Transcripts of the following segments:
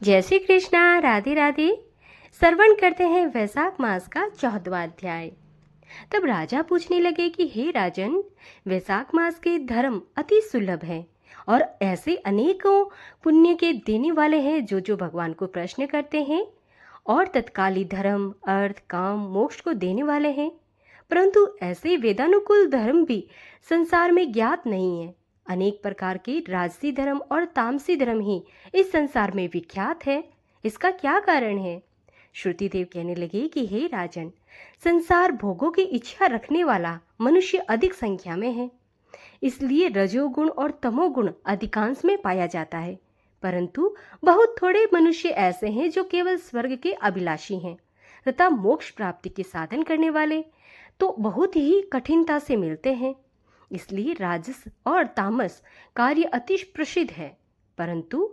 जय श्री कृष्णा। राधे राधे। श्रवण करते हैं वैशाख मास का 14वां अध्याय। तब राजा पूछने लगे कि हे राजन, वैशाख मास के धर्म अति सुलभ है और ऐसे अनेकों पुण्य के देने वाले हैं जो भगवान को प्रश्न करते हैं और तत्काली धर्म, अर्थ, काम, मोक्ष को देने वाले हैं। परंतु ऐसे वेदानुकूल धर्म भी संसार में ज्ञात नहीं है। अनेक प्रकार के राजसी धर्म और तामसी धर्म ही इस संसार में विख्यात है। इसका क्या कारण है? श्रुति देव कहने लगे कि हे राजन, संसार भोगों की इच्छा रखने वाला मनुष्य अधिक संख्या में है, इसलिए रजोगुण और तमोगुण अधिकांश में पाया जाता है। परंतु बहुत थोड़े मनुष्य ऐसे हैं जो केवल स्वर्ग के अभिलाषी हैं तथा मोक्ष प्राप्ति के साधन करने वाले तो बहुत ही कठिनता से मिलते हैं। इसलिए राजस और तामस कार्य अति प्रसिद्ध है, परंतु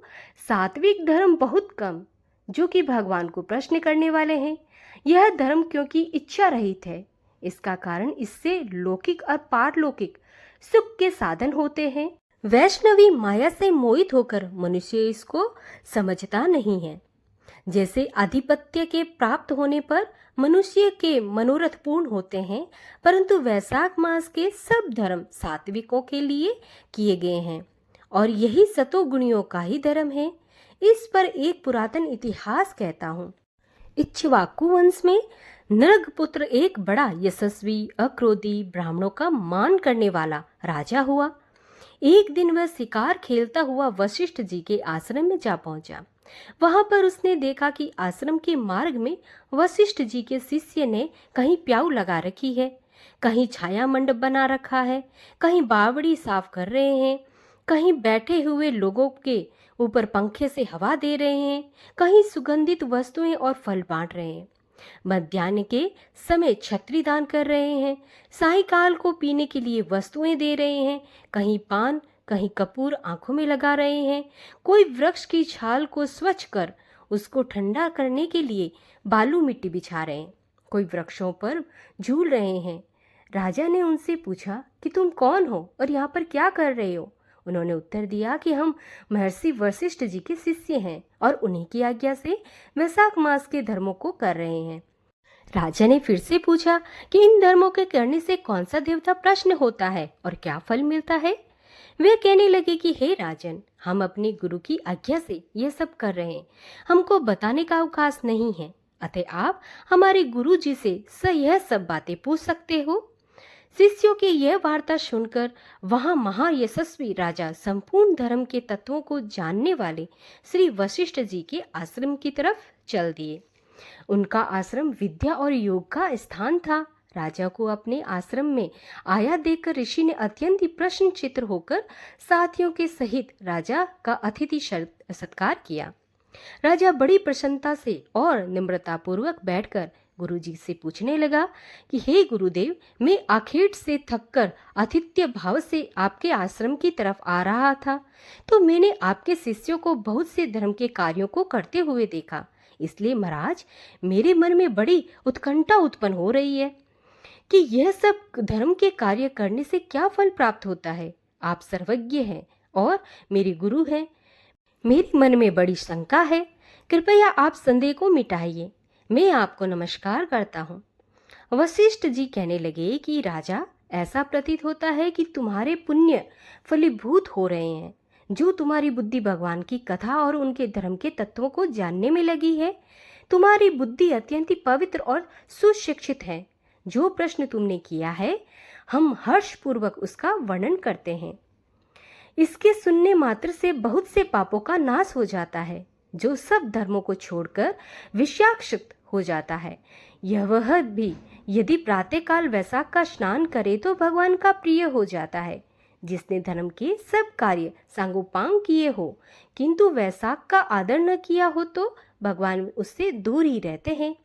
सात्विक धर्म बहुत कम, जो कि भगवान को प्रश्न करने वाले हैं। यह धर्म क्योंकि इच्छा रहित है, इसका कारण इससे लौकिक और पारलौकिक सुख के साधन होते हैं। वैष्णवी माया से मोहित होकर मनुष्य इसको समझता नहीं है। जैसे आधिपत्य के प्राप्त होने पर मनुष्य के मनोरथ पूर्ण होते हैं, परंतु वैशाख मास के सब धर्म सात्विकों के लिए किए गए हैं और यही सतोगुणियों का ही धर्म है। इस पर एक पुरातन इतिहास कहता हूँ। इक्ष्वाकु वंश में नृगपुत्र एक बड़ा यशस्वी, अक्रोधी, ब्राह्मणों का मान करने वाला राजा हुआ। एक दिन वह शिकार खेलता हुआ वशिष्ठ जी के आश्रम में जा पहुंचा। वहां पर उसने देखा कि आश्रम के मार्ग में वशिष्ठ जी के शिष्य ने कहीं प्याऊ लगा रखी है, कहीं छाया मंडप बना रखा है, कहीं बावड़ी साफ कर रहे हैं, कहीं बैठे हुए लोगों के ऊपर पंखे से हवा दे रहे हैं, कहीं सुगंधित वस्तुएं और फल बांट रहे हैं। मध्याह्न के समय छत्री दान कर रहे हैं, सायंकाल को पीने के लिए वस्तुएं दे रहे हैं, कहीं पान, कहीं कपूर आंखों में लगा रहे हैं, कोई वृक्ष की छाल को स्वच्छ कर उसको ठंडा करने के लिए बालू मिट्टी बिछा रहे हैं, कोई वृक्षों पर झूल रहे हैं। राजा ने उनसे पूछा कि तुम कौन हो और यहाँ पर क्या कर रहे हो? उन्होंने उत्तर दिया कि हम महर्षि वशिष्ठ जी के शिष्य हैं और उन्हीं की आज्ञा से वैशाख मास के धर्मों को कर रहे हैं। राजा ने फिर से पूछा कि इन धर्मों के करने से कौन सा देवता प्रसन्न होता है और क्या फल मिलता है? वे कहने लगे कि हे राजन, हम अपने गुरु की आज्ञा से यह सब कर रहे हैं, हमको बताने का अवकाश नहीं है, अतः आप हमारे गुरु जी से यह सब बातें पूछ सकते हो। शिष्यों की यह वार्ता सुनकर वहां महायशस्वी राजा संपूर्ण धर्म के तत्वों को जानने वाले श्री वशिष्ठ जी के आश्रम की तरफ चल दिए। उनका आश्रम विद्या और योग का स्थान था। राजा को अपने आश्रम में आया देखकर ऋषि ने अत्यंत ही प्रसन्नचित्त होकर साथियों के सहित राजा का अतिथि सत्कार किया। राजा बड़ी प्रसन्नता से और निम्रता पूर्वक बैठकर गुरुजी से पूछने लगा कि हे गुरुदेव, मैं आखेट से थककर आतिथ्य भाव से आपके आश्रम की तरफ आ रहा था, तो मैंने आपके शिष्यों को बहुत से धर्म के कार्यों को करते हुए देखा। इसलिए महाराज, मेरे मन में बड़ी उत्कंठा उत्पन्न हो रही है कि यह सब धर्म के कार्य करने से क्या फल प्राप्त होता है। आप सर्वज्ञ हैं और मेरे गुरु हैं। मेरे मन में बड़ी शंका है, कृपया आप संदेह को मिटाइए। मैं आपको नमस्कार करता हूँ। वशिष्ठ जी कहने लगे कि राजा, ऐसा प्रतीत होता है कि तुम्हारे पुण्य फलीभूत हो रहे हैं। जो तुम्हारी बुद्धि भगवान की कथा और उनके धर्म के तत्वों को जानने में लगी है, तुम्हारी बुद्धि अत्यंत पवित्र और सुशिक्षित है। जो प्रश्न तुमने किया है, हम हर्षपूर्वक उसका वर्णन करते हैं। इसके सुनने मात्र से बहुत से पापों का नाश हो जाता है, जो सब धर्मों को छोड़कर विषयासक्त हो जाता है। यह वह भी यदि प्रातःकाल वैशाख का स्नान करे तो भगवान का प्रिय हो जाता है। जिसने धर्म के सब कार्य सांगोपांग किए हो किंतु वैशाख का आदर न किया हो तो भगवान उससे दूर ही रहते हैं।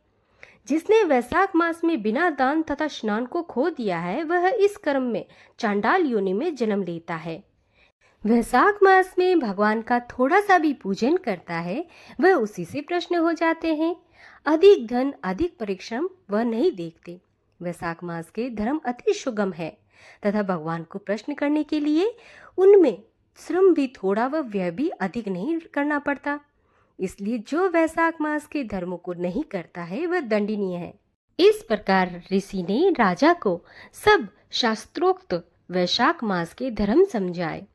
जिसने वैशाख मास में बिना दान तथा स्नान को खो दिया है, वह इस कर्म में चांडाल योनि में जन्म लेता है। वैशाख मास में भगवान का थोड़ा सा भी पूजन करता है, वह उसी से प्रश्न हो जाते हैं। अधिक धन, अधिक परिश्रम वह नहीं देखते। वैशाख मास के धर्म अति सुगम है तथा भगवान को प्रश्न करने के लिए उनमें श्रम भी थोड़ा व व्यय भी अधिक नहीं करना पड़ता। इसलिए जो वैशाख मास के धर्मों को नहीं करता है वह दंडनीय है। इस प्रकार ऋषि ने राजा को सब शास्त्रोक्त वैशाख मास के धर्म समझाए।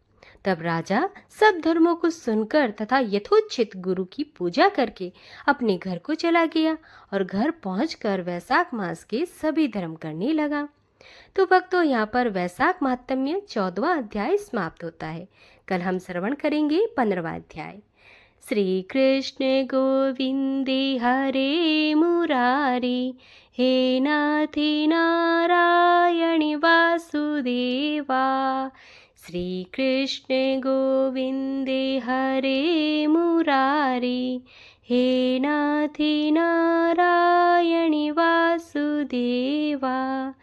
तब राजा सब धर्मों को सुनकर तथा यथोचित गुरु की पूजा करके अपने घर को चला गया और घर पहुंचकर वैशाख मास के सभी धर्म करने लगा। तो भक्तों, यहाँ पर वैशाख महात्म्य 14वां अध्याय समाप्त होता है। कल हम श्रवण करेंगे 15वां अध्याय। श्री कृष्ण गोविंदे हरे मुरारी, हे नाथी नारायण वासुदेवा। श्री कृष्ण गोविंदे हरे मुरारी, हे नाथी नारायण वासुदेवा।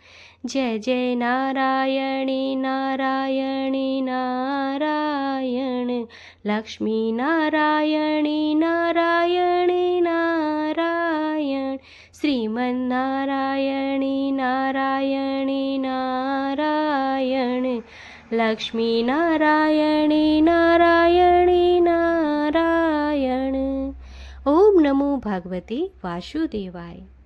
जय जय नारायणी नारायणी नारायण, लक्ष्मी नारायणी नारायणी नारायण, श्रीमन्नारायणी नारायणी नारायण, लक्ष्मी नारायणी नारायणी नारायण। ओम नमो भगवते वासुदेवाय।